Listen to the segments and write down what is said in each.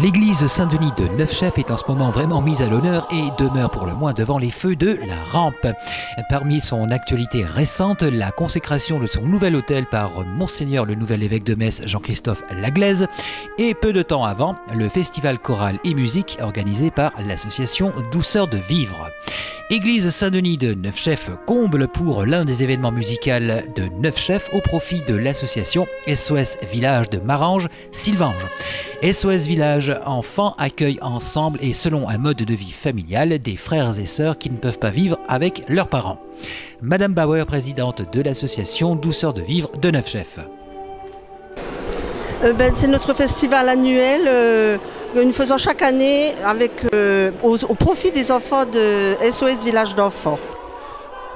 L'église Saint-Denis de Neufchef est en ce moment vraiment mise à l'honneur et demeure pour le moins devant les feux de la rampe. Parmi son actualité récente, la consécration de son nouvel autel par Monseigneur le nouvel évêque de Metz Jean-Christophe Laglaise et peu de temps avant, le festival choral et musique organisé par l'association Douceur de Vivre. Église Saint-Denis de Neufchef comble pour l'un des événements musicaux de Neufchef au profit de l'association SOS Village de Marange, Sylvange. SOS Village Enfants accueille ensemble et selon un mode de vie familial des frères et sœurs qui ne peuvent pas vivre avec leurs parents. Madame Bauer, présidente de l'association Douceur de Vivre de Neufchef. C'est notre festival annuel que nous faisons chaque année au profit des enfants de SOS Village d'enfants.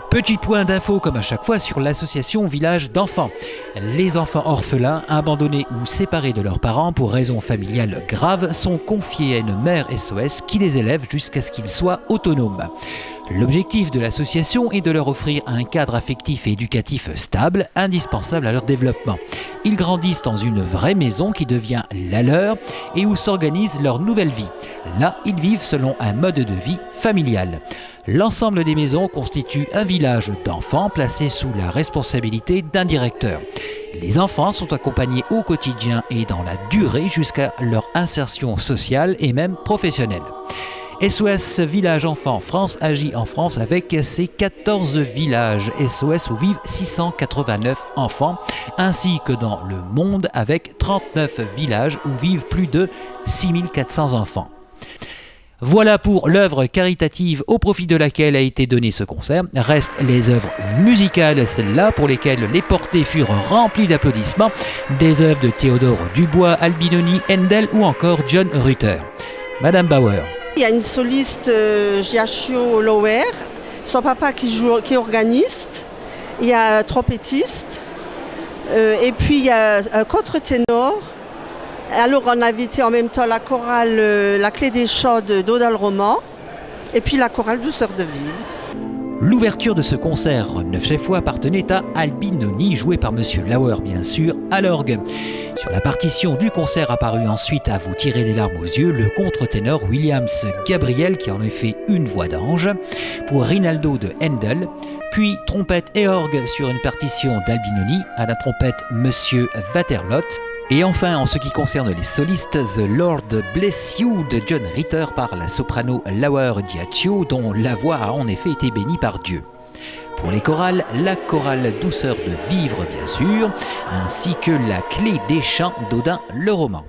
Petit point d'info comme à chaque fois sur l'association Village d'enfants. Les enfants orphelins, abandonnés ou séparés de leurs parents pour raisons familiales graves sont confiés à une mère SOS qui les élève jusqu'à ce qu'ils soient autonomes. L'objectif de l'association est de leur offrir un cadre affectif et éducatif stable, indispensable à leur développement. Ils grandissent dans une vraie maison qui devient la leur et où s'organise leur nouvelle vie. Là, ils vivent selon un mode de vie familial. L'ensemble des maisons constitue un village d'enfants placé sous la responsabilité d'un directeur. Les enfants sont accompagnés au quotidien et dans la durée jusqu'à leur insertion sociale et même professionnelle. SOS Village Enfants France agit en France avec ses 14 villages SOS où vivent 689 enfants, ainsi que dans le monde avec 39 villages où vivent plus de 6400 enfants. Voilà pour l'œuvre caritative au profit de laquelle a été donné ce concert. Restent les œuvres musicales, celles-là pour lesquelles les portées furent remplies d'applaudissements, des œuvres de Théodore Dubois, Albinoni, Handel ou encore John Rutter. Madame Bauer. Il y a une soliste Giacchio Lower, son papa qui est organiste, il y a un trompettiste, et puis il y a un contre-ténor. Alors on a invité en même temps la chorale La Clé des Chants de Donald Roman, et puis la chorale Douceur de Vivre. L'ouverture de ce concert neufchefois appartenait à Albinoni, joué par Monsieur Lauer bien sûr, à l'orgue. Sur la partition du concert apparut ensuite à vous tirer des larmes aux yeux le contre-ténor Williams Gabriel qui en a fait une voix d'ange, pour Rinaldo de Handel, puis trompette et orgue sur une partition d'Albinoni, à la trompette Monsieur Waterlot. Et enfin, en ce qui concerne les solistes, The Lord Bless You de John Ritter par la soprano Lauer Giacchio, dont la voix a en effet été bénie par Dieu. Pour les chorales, la chorale Douceur de Vivre, bien sûr, ainsi que la Clé des Chants d'Odin le Roman.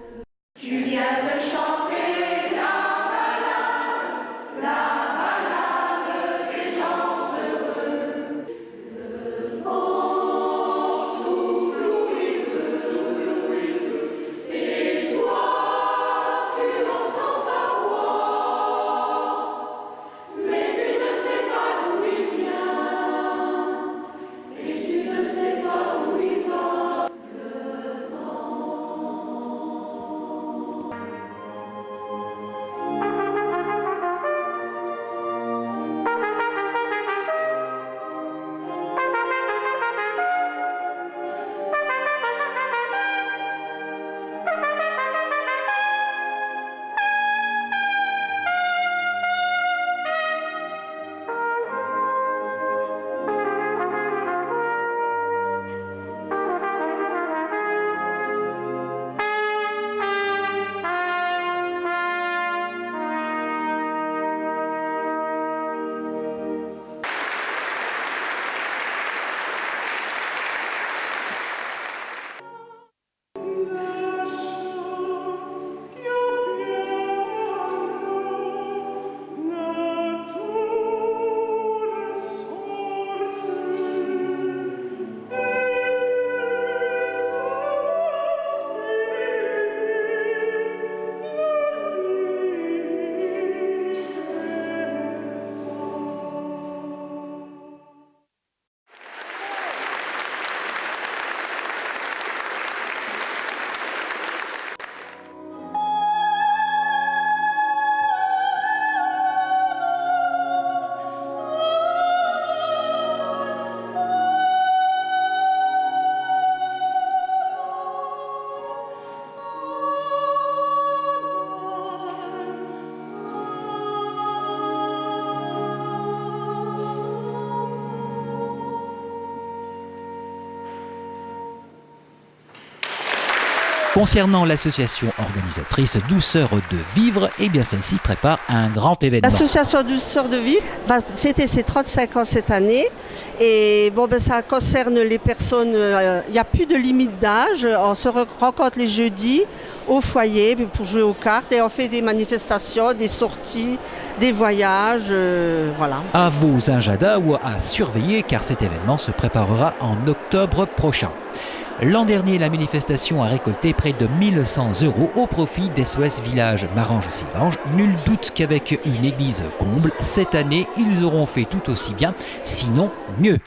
Concernant l'association organisatrice Douceur de Vivre, eh bien celle-ci prépare un grand événement. L'association Douceur de Vivre va fêter ses 35 ans cette année et ça concerne les personnes, il n'y a plus de limite d'âge, on se rencontre les jeudis au foyer pour jouer aux cartes et on fait des manifestations, des sorties, des voyages, voilà. À vos agendas ou à surveiller car cet événement se préparera en octobre prochain. L'an dernier, la manifestation a récolté près de 1100 € au profit d'SOS Village Marange-Sivange. Nul doute qu'avec une église comble, cette année, ils auront fait tout aussi bien, sinon mieux.